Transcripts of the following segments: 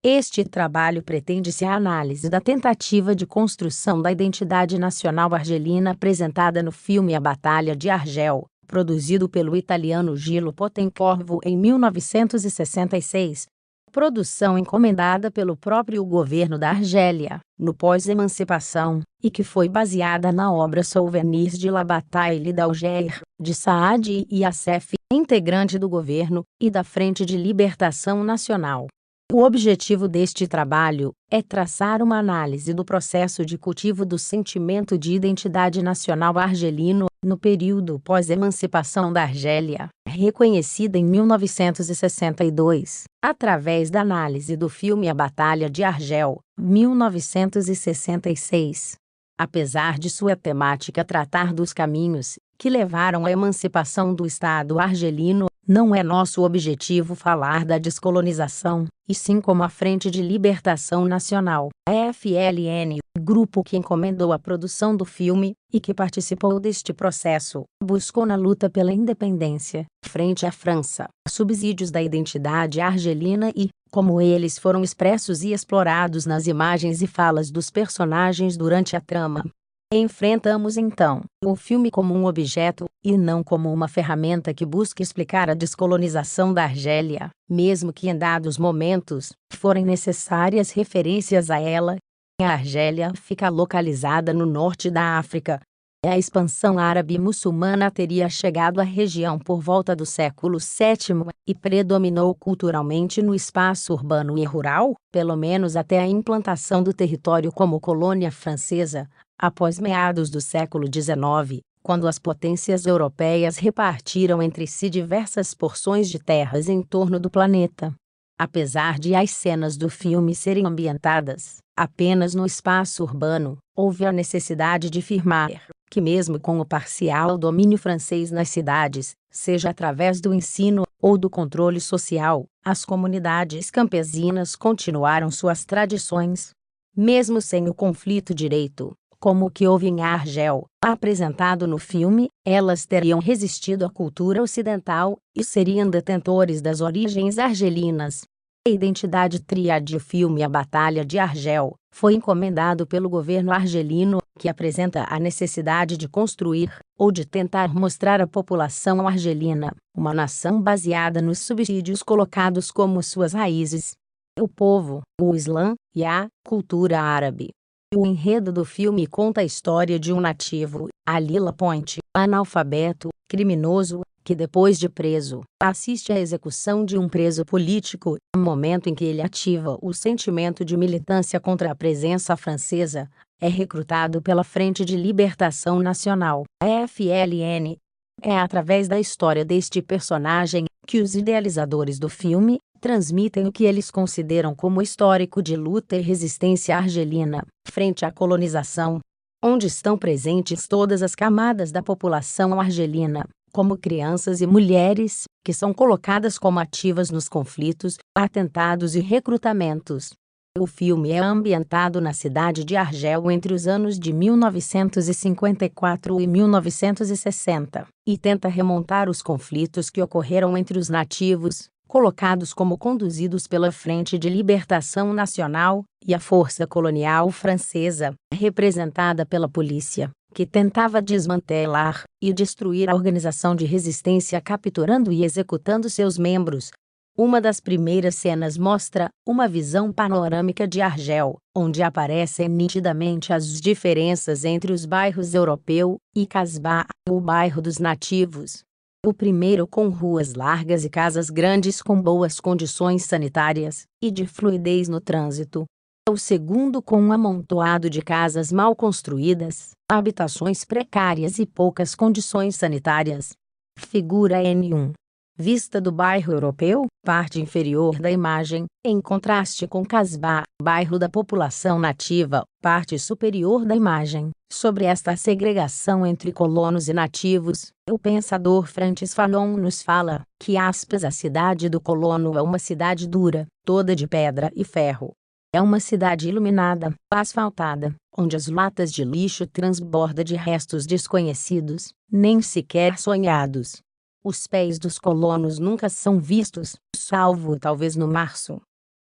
Este trabalho pretende-se a análise da tentativa de construção da identidade nacional argelina apresentada no filme A Batalha de Argel, produzido pelo italiano Gillo Pontecorvo em 1966. Produção encomendada pelo próprio governo da Argélia, no pós-emancipação, e que foi baseada na obra Souvenirs de la Bataille d'Alger, de Saad Youssef, integrante do governo e da Frente de Libertação Nacional. O objetivo deste trabalho é traçar uma análise do processo de cultivo do sentimento de identidade nacional argelino no período pós-emancipação da Argélia, reconhecida em 1962, através da análise do filme A Batalha de Argel, 1966. Apesar de sua temática tratar dos caminhos que levaram à emancipação do Estado argelino, não é nosso objetivo falar da descolonização, e sim como a Frente de Libertação Nacional, FLN, grupo que encomendou a produção do filme, e que participou deste processo, buscou na luta pela independência, frente à França, subsídios da identidade argelina e, como eles foram expressos e explorados nas imagens e falas dos personagens durante a trama. Enfrentamos então o filme como um objeto, e não como uma ferramenta que busca explicar a descolonização da Argélia, mesmo que em dados momentos forem necessárias referências a ela. A Argélia fica localizada no norte da África. A expansão árabe muçulmana teria chegado à região por volta do século VII e predominou culturalmente no espaço urbano e rural, pelo menos até a implantação do território como colônia francesa, após meados do século XIX, quando as potências europeias repartiram entre si diversas porções de terras em torno do planeta. Apesar de as cenas do filme serem ambientadas apenas no espaço urbano, houve a necessidade de afirmar que mesmo com o parcial domínio francês nas cidades, seja através do ensino ou do controle social, as comunidades campesinas continuaram suas tradições. Mesmo sem o conflito direto, como o que houve em Argel, apresentado no filme, elas teriam resistido à cultura ocidental e seriam detentores das origens argelinas. A identidade tríade do filme A Batalha de Argel foi encomendado pelo governo argelino, que apresenta a necessidade de construir, ou de tentar mostrar à população argelina, uma nação baseada nos subsídios colocados como suas raízes: o povo, o Islã e a cultura árabe. O enredo do filme conta a história de um nativo, Ali Lapointe, analfabeto, criminoso, que depois de preso, assiste à execução de um preso político, momento em que ele ativa o sentimento de militância contra a presença francesa, é recrutado pela Frente de Libertação Nacional, FLN. É através da história deste personagem que os idealizadores do filme transmitem o que eles consideram como histórico de luta e resistência argelina, frente à colonização, onde estão presentes todas as camadas da população argelina, como crianças e mulheres, que são colocadas como ativas nos conflitos, atentados e recrutamentos. O filme é ambientado na cidade de Argel entre os anos de 1954 e 1960, e tenta remontar os conflitos que ocorreram entre os nativos, colocados como conduzidos pela Frente de Libertação Nacional, e a força colonial francesa, representada pela polícia, que tentava desmantelar e destruir a organização de resistência capturando e executando seus membros. Uma das primeiras cenas mostra uma visão panorâmica de Argel, onde aparecem nitidamente as diferenças entre os bairros Europeu e Casbah, o bairro dos nativos. O primeiro com ruas largas e casas grandes com boas condições sanitárias e de fluidez no trânsito. O segundo com um amontoado de casas mal construídas, habitações precárias e poucas condições sanitárias. Figura N1. Vista do bairro Europeu, parte inferior da imagem, em contraste com Casbah, bairro da população nativa, parte superior da imagem. Sobre esta segregação entre colonos e nativos, o pensador Francis Fanon nos fala que, aspas, a cidade do colono é uma cidade dura, toda de pedra e ferro. É uma cidade iluminada, asfaltada, onde as latas de lixo transbordam de restos desconhecidos, nem sequer sonhados. Os pés dos colonos nunca são vistos, salvo talvez no março.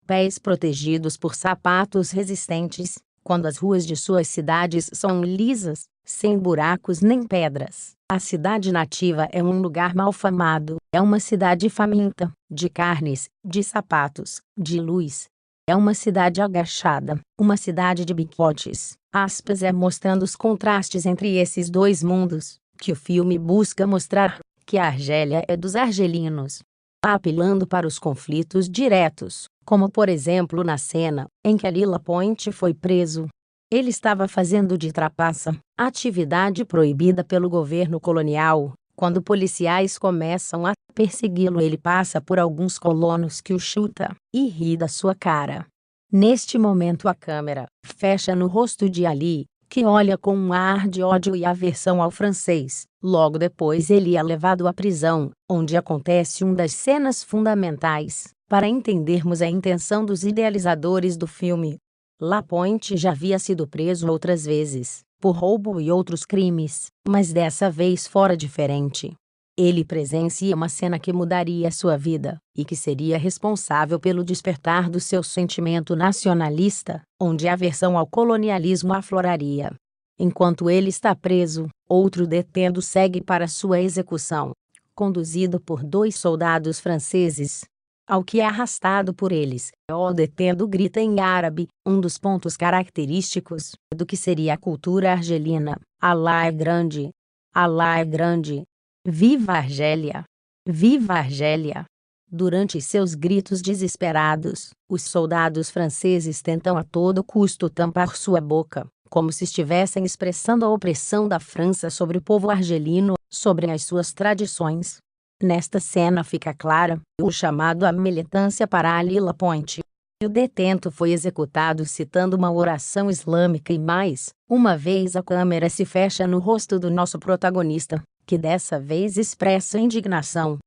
pés protegidos por sapatos resistentes, quando as ruas de suas cidades são lisas, sem buracos nem pedras. A cidade nativa é um lugar malfamado, é uma cidade faminta, de carnes, de sapatos, de luz. É uma cidade agachada, uma cidade de bicotes. É mostrando os contrastes entre esses dois mundos, que o filme busca mostrar, que a Argélia é dos argelinos. Apelando para os conflitos diretos, como por exemplo na cena em que a Lila Point foi preso. Ele estava fazendo de trapaça, atividade proibida pelo governo colonial. Quando policiais começam a persegui-lo, ele passa por alguns colonos que o chuta e ri da sua cara. Neste momento a câmera fecha no rosto de Ali, que olha com um ar de ódio e aversão ao francês. Logo depois ele é levado à prisão, onde acontece uma das cenas fundamentais para entendermos a intenção dos idealizadores do filme. Lapointe já havia sido preso outras vezes, por roubo e outros crimes, mas dessa vez fora diferente. Ele presencia uma cena que mudaria sua vida, e que seria responsável pelo despertar do seu sentimento nacionalista, onde a aversão ao colonialismo afloraria. Enquanto ele está preso, outro detento segue para sua execução, conduzido por 2 soldados franceses. Ao que é arrastado por eles, o detento grita em árabe, um dos pontos característicos do que seria a cultura argelina: Allah é grande! Allah é grande! Viva a Argélia! Viva a Argélia! Durante seus gritos desesperados, os soldados franceses tentam a todo custo tampar sua boca, como se estivessem expressando a opressão da França sobre o povo argelino, sobre as suas tradições. Nesta cena fica clara o chamado à militância para a Lila Point. O detento foi executado citando uma oração islâmica e mais uma vez a câmera se fecha no rosto do nosso protagonista, que dessa vez expressa indignação.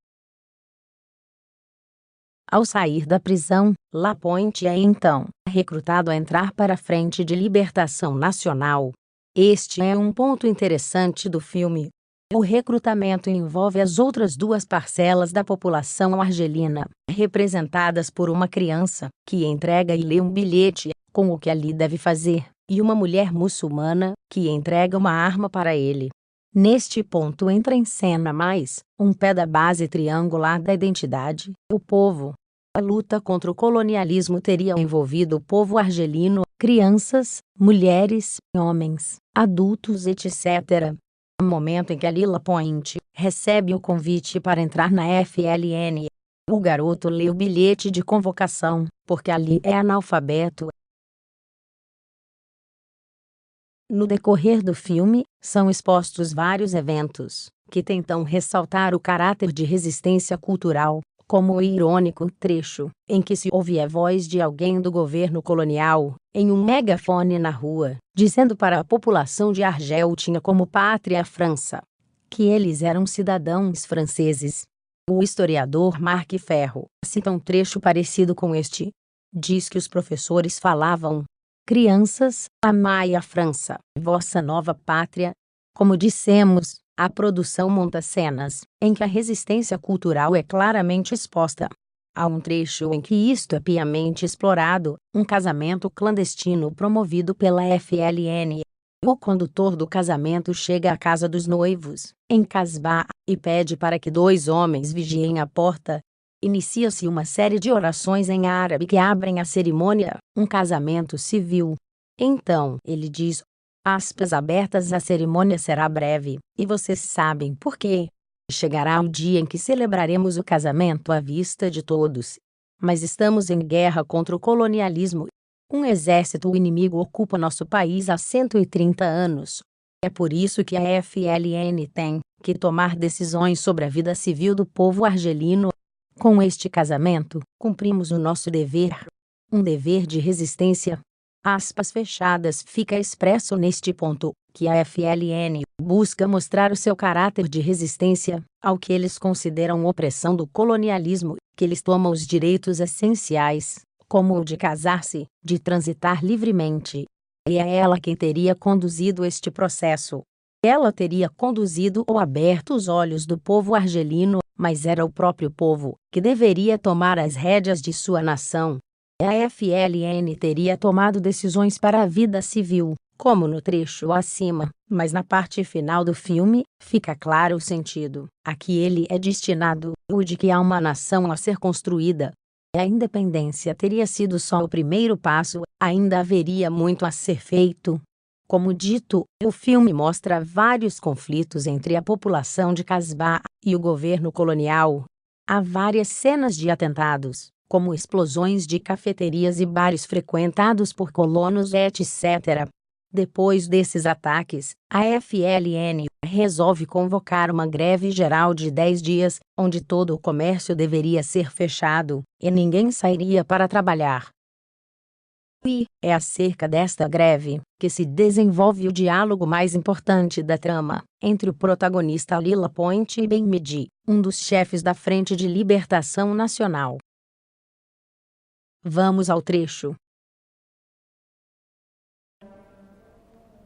Ao sair da prisão, Lapointe é então recrutado a entrar para a Frente de Libertação Nacional. Este é um ponto interessante do filme. O recrutamento envolve as outras 2 parcelas da população argelina, representadas por uma criança, que entrega e lê um bilhete com o que Ali deve fazer, e uma mulher muçulmana, que entrega uma arma para ele. Neste ponto entra em cena mais um pé da base triangular da identidade, o povo. A luta contra o colonialismo teria envolvido o povo argelino, crianças, mulheres, homens, adultos, etc. No momento em que a Lila Point recebe o convite para entrar na FLN, o garoto lê o bilhete de convocação, porque Ali é analfabeto. No decorrer do filme, são expostos vários eventos que tentam ressaltar o caráter de resistência cultural, como o irônico trecho em que se ouve a voz de alguém do governo colonial, em um megafone na rua, dizendo para a população de Argel tinha como pátria a França, que eles eram cidadãos franceses. O historiador Marc Ferro cita um trecho parecido com este. Diz que os professores falavam: crianças, amai a França, vossa nova pátria. Como dissemos, a produção monta cenas em que a resistência cultural é claramente exposta. Há um trecho em que isto é piamente explorado, um casamento clandestino promovido pela FLN. O condutor do casamento chega à casa dos noivos, em Casbah, e pede para que 2 homens vigiem a porta. Inicia-se uma série de orações em árabe que abrem a cerimônia, um casamento civil. Então, ele diz, aspas abertas, a cerimônia será breve, e vocês sabem por quê. Chegará o dia em que celebraremos o casamento à vista de todos. Mas estamos em guerra contra o colonialismo. Um exército inimigo ocupa nosso país há 130 anos. É por isso que a FLN tem que tomar decisões sobre a vida civil do povo argelino. Com este casamento, cumprimos o nosso dever. Um dever de resistência. Aspas fechadas. Fica expresso neste ponto que a FLN busca mostrar o seu caráter de resistência ao que eles consideram opressão do colonialismo, que eles tomam os direitos essenciais, como o de casar-se, de transitar livremente. E é ela quem teria conduzido este processo. Ela teria conduzido ou aberto os olhos do povo argelino, mas era o próprio povo que deveria tomar as rédeas de sua nação. A FLN teria tomado decisões para a vida civil, como no trecho acima, mas na parte final do filme, fica claro o sentido a que ele é destinado, o de que há uma nação a ser construída. A independência teria sido só o primeiro passo, ainda haveria muito a ser feito. Como dito, o filme mostra vários conflitos entre a população de Casbah e o governo colonial. Há várias cenas de atentados, como explosões de cafeterias e bares frequentados por colonos, etc. Depois desses ataques, a FLN resolve convocar uma greve geral de 10 dias, onde todo o comércio deveria ser fechado, e ninguém sairia para trabalhar. E é acerca desta greve que se desenvolve o diálogo mais importante da trama, entre o protagonista Lila Point e Ben Medi, um dos chefes da Frente de Libertação Nacional. Vamos ao trecho.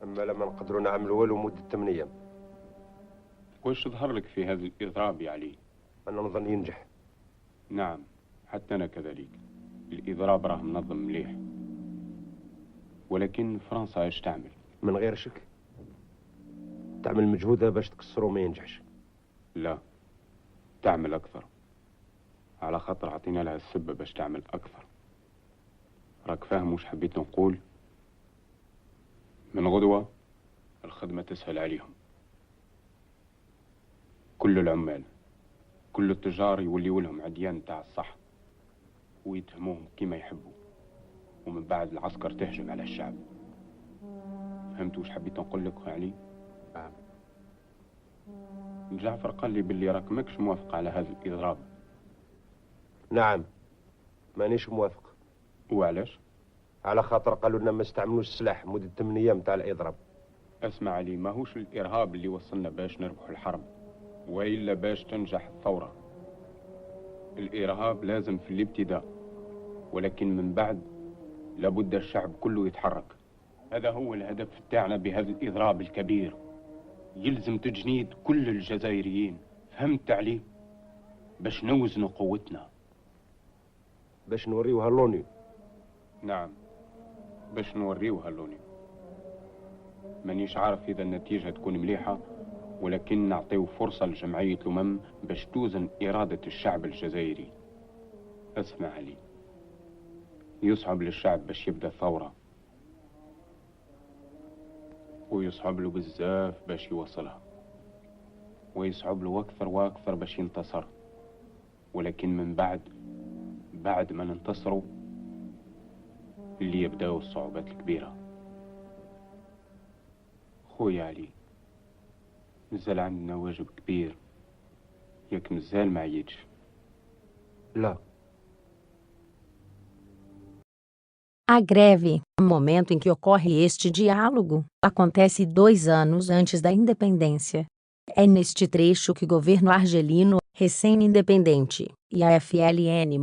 أما لما نقدروا نعملوا والو مدة 8 أيام. وش ظهر لك في هذا الإضراب يا علي؟ أنا نظن ينجح. نعم، حتى أنا كذلك. الإضراب راه منظم مليح. ولكن فرنسا ايش تعمل؟ من غير شك تعمل مجهودها باش تكسروا ما ينجحش. لا، تعمل أكثر. على خاطر عطينا لها السبة باش تعمل أكثر. راك فاهم وش حبيت نقول؟ من غدوة الخدمة تسهل عليهم. كل العمال، كل التجار يوليوا لهم عديان تاع الصح ويتهموهم كيما يحبوا، ومن بعد العسكر تهجم على الشعب. فهمت وش حبيت نقول لك يا علي؟ جعفر قال لي باللي راك ماكش موافق على هذا الإضراب. نعم، مانيش موافق. وعلاش؟ على خاطر قالوا لنا ما استعملوش السلاح مدة 8 أيام تاع الإضراب. اسمع علي، ماهوش الإرهاب اللي وصلنا باش نربح الحرب، وإلا باش تنجح الثورة. الإرهاب لازم في الابتداء، ولكن من بعد لابد الشعب كله يتحرك. هذا هو الهدف تاعنا بهذا الإضراب الكبير. يلزم تجنيد كل الجزائريين، فهمت علي؟ باش نوزنوا قوتنا، باش نوريوها لونيو. نعم، باش نوريوها لونيو. مانيش عارف إذا النتيجة تكون مليحة، ولكن نعطيو فرصة لجمعية الأمم باش توزن إرادة الشعب الجزائري. اسمع علي، يصعب للشعب باش يبدأ ثورة، ويصعب له بزاف باش يوصلها، ويصعب له أكثر وأكثر باش ينتصر. ولكن من بعد ما ننتصروا اللي يبدأوا الصعوبات الكبيرة. خويا علي، مازال عندنا واجب كبير، ياك مازال ما عييتش؟ لا. A greve, o momento em que ocorre este diálogo, acontece 2 anos antes da independência. É neste trecho que o governo argelino, recém-independente, e a FLN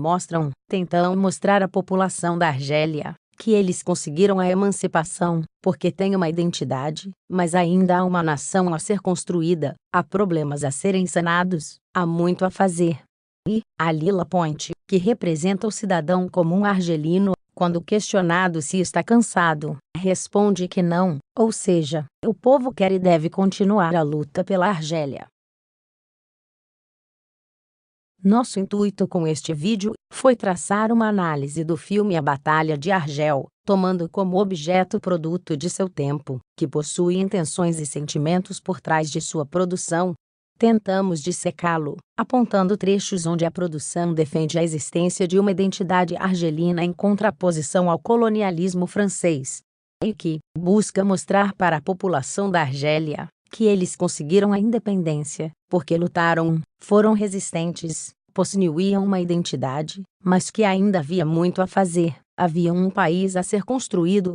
tentam mostrar à população da Argélia que eles conseguiram a emancipação, porque têm uma identidade, mas ainda há uma nação a ser construída, há problemas a serem sanados, há muito a fazer. E a Lila Point, que representa o cidadão comum argelino, quando questionado se está cansado, responde que não, ou seja, o povo quer e deve continuar a luta pela Argélia. Nosso intuito com este vídeo foi traçar uma análise do filme A Batalha de Argel, tomando como objeto o produto de seu tempo, que possui intenções e sentimentos por trás de sua produção. Tentamos dissecá-lo, apontando trechos onde a produção defende a existência de uma identidade argelina em contraposição ao colonialismo francês, e que busca mostrar para a população da Argélia que eles conseguiram a independência, porque lutaram, foram resistentes, possuíam uma identidade, mas que ainda havia muito a fazer, havia um país a ser construído,